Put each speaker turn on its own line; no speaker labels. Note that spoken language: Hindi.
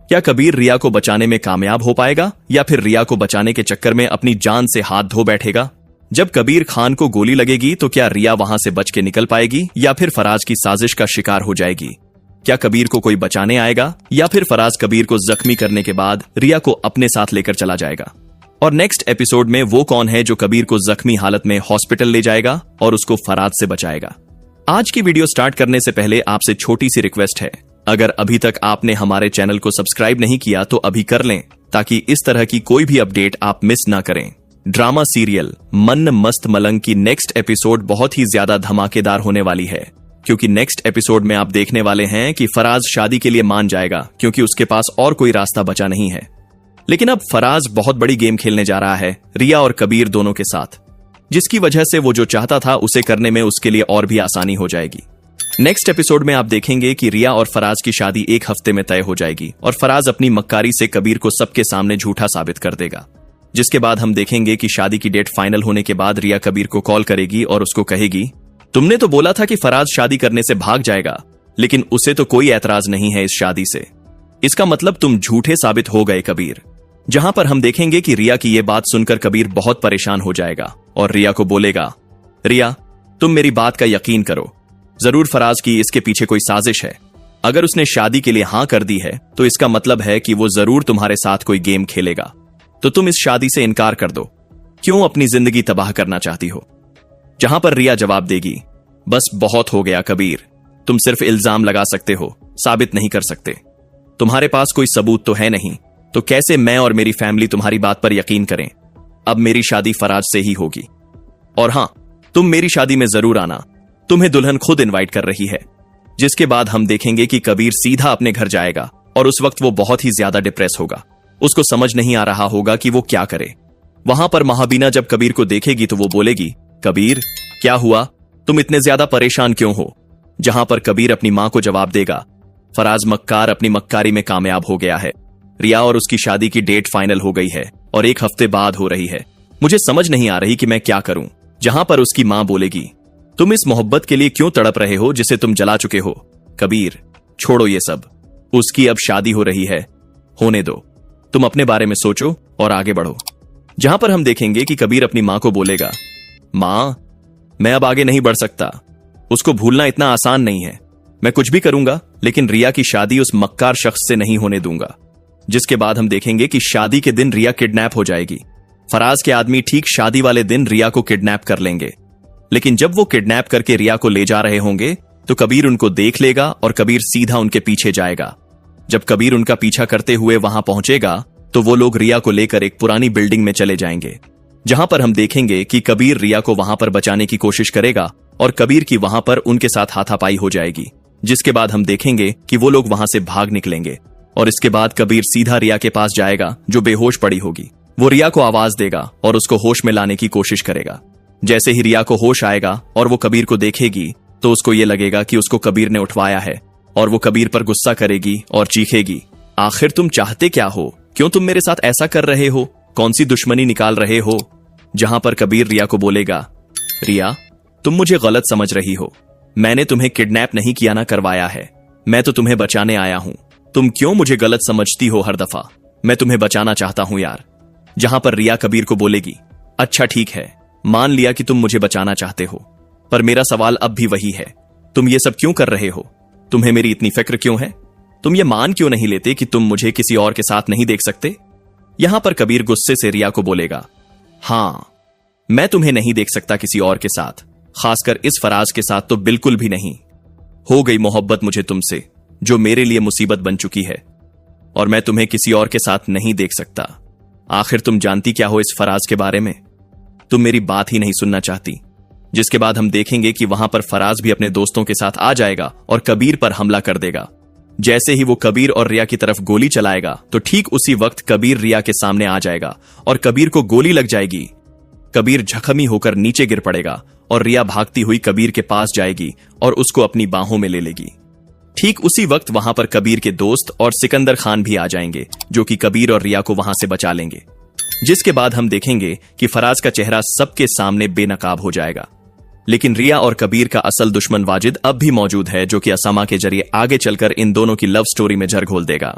क्या कबीर रिया को बचाने में कामयाब हो पाएगा या फिर रिया को बचाने के चक्कर में अपनी जान से हाथ धो बैठेगा? जब कबीर खान को गोली लगेगी तो क्या रिया वहां से बच के निकल पाएगी या फिर फराज की साजिश का शिकार हो जाएगी? क्या कबीर को कोई बचाने आएगा या फिर फराज कबीर को जख्मी करने के बाद रिया को अपने साथ लेकर चला जाएगा? और नेक्स्ट एपिसोड में वो कौन है जो कबीर को जख्मी हालत में हॉस्पिटल ले जाएगा और उसको फराज से बचाएगा? आज की वीडियो स्टार्ट करने से पहले आपसे छोटी सी रिक्वेस्ट है, अगर अभी तक आपने हमारे चैनल को सब्सक्राइब नहीं किया तो अभी कर लें ताकि इस तरह की कोई भी अपडेट आप मिस ना करें। ड्रामा सीरियल मन मस्त मलंग की नेक्स्ट एपिसोड बहुत ही ज्यादा धमाकेदार होने वाली है, क्योंकि नेक्स्ट एपिसोड में आप देखने वाले हैं कि फराज शादी के लिए मान जाएगा क्योंकि उसके पास और कोई रास्ता बचा नहीं है। लेकिन अब फराज बहुत बड़ी गेम खेलने जा रहा है रिया और कबीर दोनों के साथ, जिसकी वजह से वो जो चाहता था उसे करने में उसके लिए और भी आसानी हो जाएगी। नेक्स्ट एपिसोड में आप देखेंगे कि रिया और फराज की शादी एक हफ्ते में तय हो जाएगी और फराज अपनी मक्कारी से कबीर को सबके सामने झूठा साबित कर देगा, जिसके बाद हम देखेंगे कि शादी की डेट फाइनल होने के बाद रिया कबीर को कॉल करेगी और उसको कहेगी, तुमने तो बोला था कि फराज शादी करने से भाग जाएगा, लेकिन उसे तो कोई ऐतराज नहीं है इस शादी से, इसका मतलब तुम झूठे साबित हो गए कबीर। जहां पर हम देखेंगे कि रिया की यह बात सुनकर कबीर बहुत परेशान हो जाएगा और रिया को बोलेगा, रिया तुम मेरी बात का यकीन करो, जरूर फराज की इसके पीछे कोई साजिश है। अगर उसने शादी के लिए हां कर दी है तो इसका मतलब है कि वो जरूर तुम्हारे साथ कोई गेम खेलेगा, तो तुम इस शादी से इनकार कर दो, क्यों अपनी जिंदगी तबाह करना चाहती हो? जहां पर रिया जवाब देगी, बस बहुत हो गया कबीर, तुम सिर्फ इल्जाम लगा सकते हो, साबित नहीं कर सकते, तुम्हारे पास कोई सबूत तो है नहीं, तो कैसे मैं और मेरी फैमिली तुम्हारी बात पर यकीन करें? अब मेरी शादी फराज से ही होगी, और हां तुम मेरी शादी में जरूर आना, तुम्हें दुल्हन खुद इनवाइट कर रही है। जिसके बाद हम देखेंगे कि कबीर सीधा अपने घर जाएगा और उस वक्त वो बहुत ही ज्यादा डिप्रेस होगा, उसको समझ नहीं आ रहा होगा कि वो क्या करे। वहां पर महाबीना जब कबीर को देखेगी तो वो बोलेगी, कबीर क्या हुआ, तुम इतने ज्यादा परेशान क्यों हो? जहां पर कबीर अपनी मां को जवाब देगा, फराज मक्कार अपनी मक्कारी में कामयाब हो गया है, रिया और उसकी शादी की डेट फाइनल हो गई है और एक हफ्ते बाद हो रही है, मुझे समझ नहीं आ रही कि मैं क्या करूं। जहां पर उसकी मां बोलेगी, तुम इस मोहब्बत के लिए क्यों तड़प रहे हो जिसे तुम जला चुके हो? कबीर छोड़ो ये सब, उसकी अब शादी हो रही है, होने दो, तुम अपने बारे में सोचो और आगे बढ़ो। जहां पर हम देखेंगे कि कबीर अपनी मां को बोलेगा, मां मैं अब आगे नहीं बढ़ सकता, उसको भूलना इतना आसान नहीं है, मैं कुछ भी करूंगा लेकिन रिया की शादी उस मक्कार शख्स से नहीं होने दूंगा। जिसके बाद हम देखेंगे कि शादी के दिन रिया किडनैप हो जाएगी। फराज के आदमी ठीक शादी वाले दिन रिया को किडनैप कर लेंगे, लेकिन जब वो किडनैप करके रिया को ले जा रहे होंगे तो कबीर उनको देख लेगा और कबीर सीधा उनके पीछे जाएगा। जब कबीर उनका पीछा करते हुए वहां पहुंचेगा तो वो लोग रिया को लेकर एक पुरानी बिल्डिंग में चले जाएंगे, जहां पर हम देखेंगे कि कबीर रिया को वहां पर बचाने की कोशिश करेगा और कबीर की वहां पर उनके साथ हाथापाई हो जाएगी। जिसके बाद हम देखेंगे कि वो लोग वहां से भाग निकलेंगे और इसके बाद कबीर सीधा रिया के पास जाएगा जो बेहोश पड़ी होगी। वो रिया को आवाज देगा और उसको होश में लाने की कोशिश करेगा। जैसे ही रिया को होश आएगा और वो कबीर को देखेगी तो उसको ये लगेगा कि उसको कबीर ने उठवाया है और वो कबीर पर गुस्सा करेगी और चीखेगी, आखिर तुम चाहते क्या हो, क्यों तुम मेरे साथ ऐसा कर रहे हो, कौन सी दुश्मनी निकाल रहे हो? जहां पर कबीर रिया को बोलेगा, रिया तुम मुझे गलत समझ रही हो, मैंने तुम्हें किडनैप नहीं किया ना करवाया है, मैं तो तुम्हें बचाने आया हूं, तुम क्यों मुझे गलत समझती हो हर दफा, मैं तुम्हें बचाना चाहता हूं यार। जहां पर रिया कबीर को बोलेगी, अच्छा ठीक है, मान लिया कि तुम मुझे बचाना चाहते हो, पर मेरा सवाल अब भी वही है, तुम ये सब क्यों कर रहे हो, तुम्हें मेरी इतनी फिक्र क्यों है, तुम ये मान क्यों नहीं लेते कि तुम मुझे किसी और के साथ नहीं देख सकते? यहां पर कबीर गुस्से से रिया को बोलेगा, हां मैं तुम्हें नहीं देख सकता किसी और के साथ, खासकर इस फराज के साथ तो बिल्कुल भी नहीं। हो गई मोहब्बत मुझे तुमसे जो मेरे लिए मुसीबत बन चुकी है और मैं तुम्हें किसी और के साथ नहीं देख सकता। आखिर तुम जानती क्या हो इस फराज के बारे में? तुम मेरी बात ही नहीं सुनना चाहती। जिसके बाद हम देखेंगे कि वहां पर फराज भी अपने दोस्तों के साथ आ जाएगा और कबीर पर हमला कर देगा। जैसे ही वो कबीर और रिया की तरफ गोली चलाएगा तो ठीक उसी वक्त कबीर रिया के सामने आ जाएगा और कबीर को गोली लग जाएगी। कबीर जख्मी होकर नीचे गिर पड़ेगा और रिया भागती हुई कबीर के पास जाएगी और उसको अपनी बाहों में ले लेगी। ठीक उसी वक्त वहां पर कबीर के दोस्त और सिकंदर खान भी आ जाएंगे जो कि कबीर और रिया को वहां से बचा लेंगे। जिसके बाद हम देखेंगे कि फराज का चेहरा सबके सामने बेनकाब हो जाएगा, लेकिन रिया और कबीर का असल दुश्मन वाजिद अब भी मौजूद है जो कि असामा के जरिए आगे चलकर इन दोनों की लव स्टोरी में जड़ घोल देगा।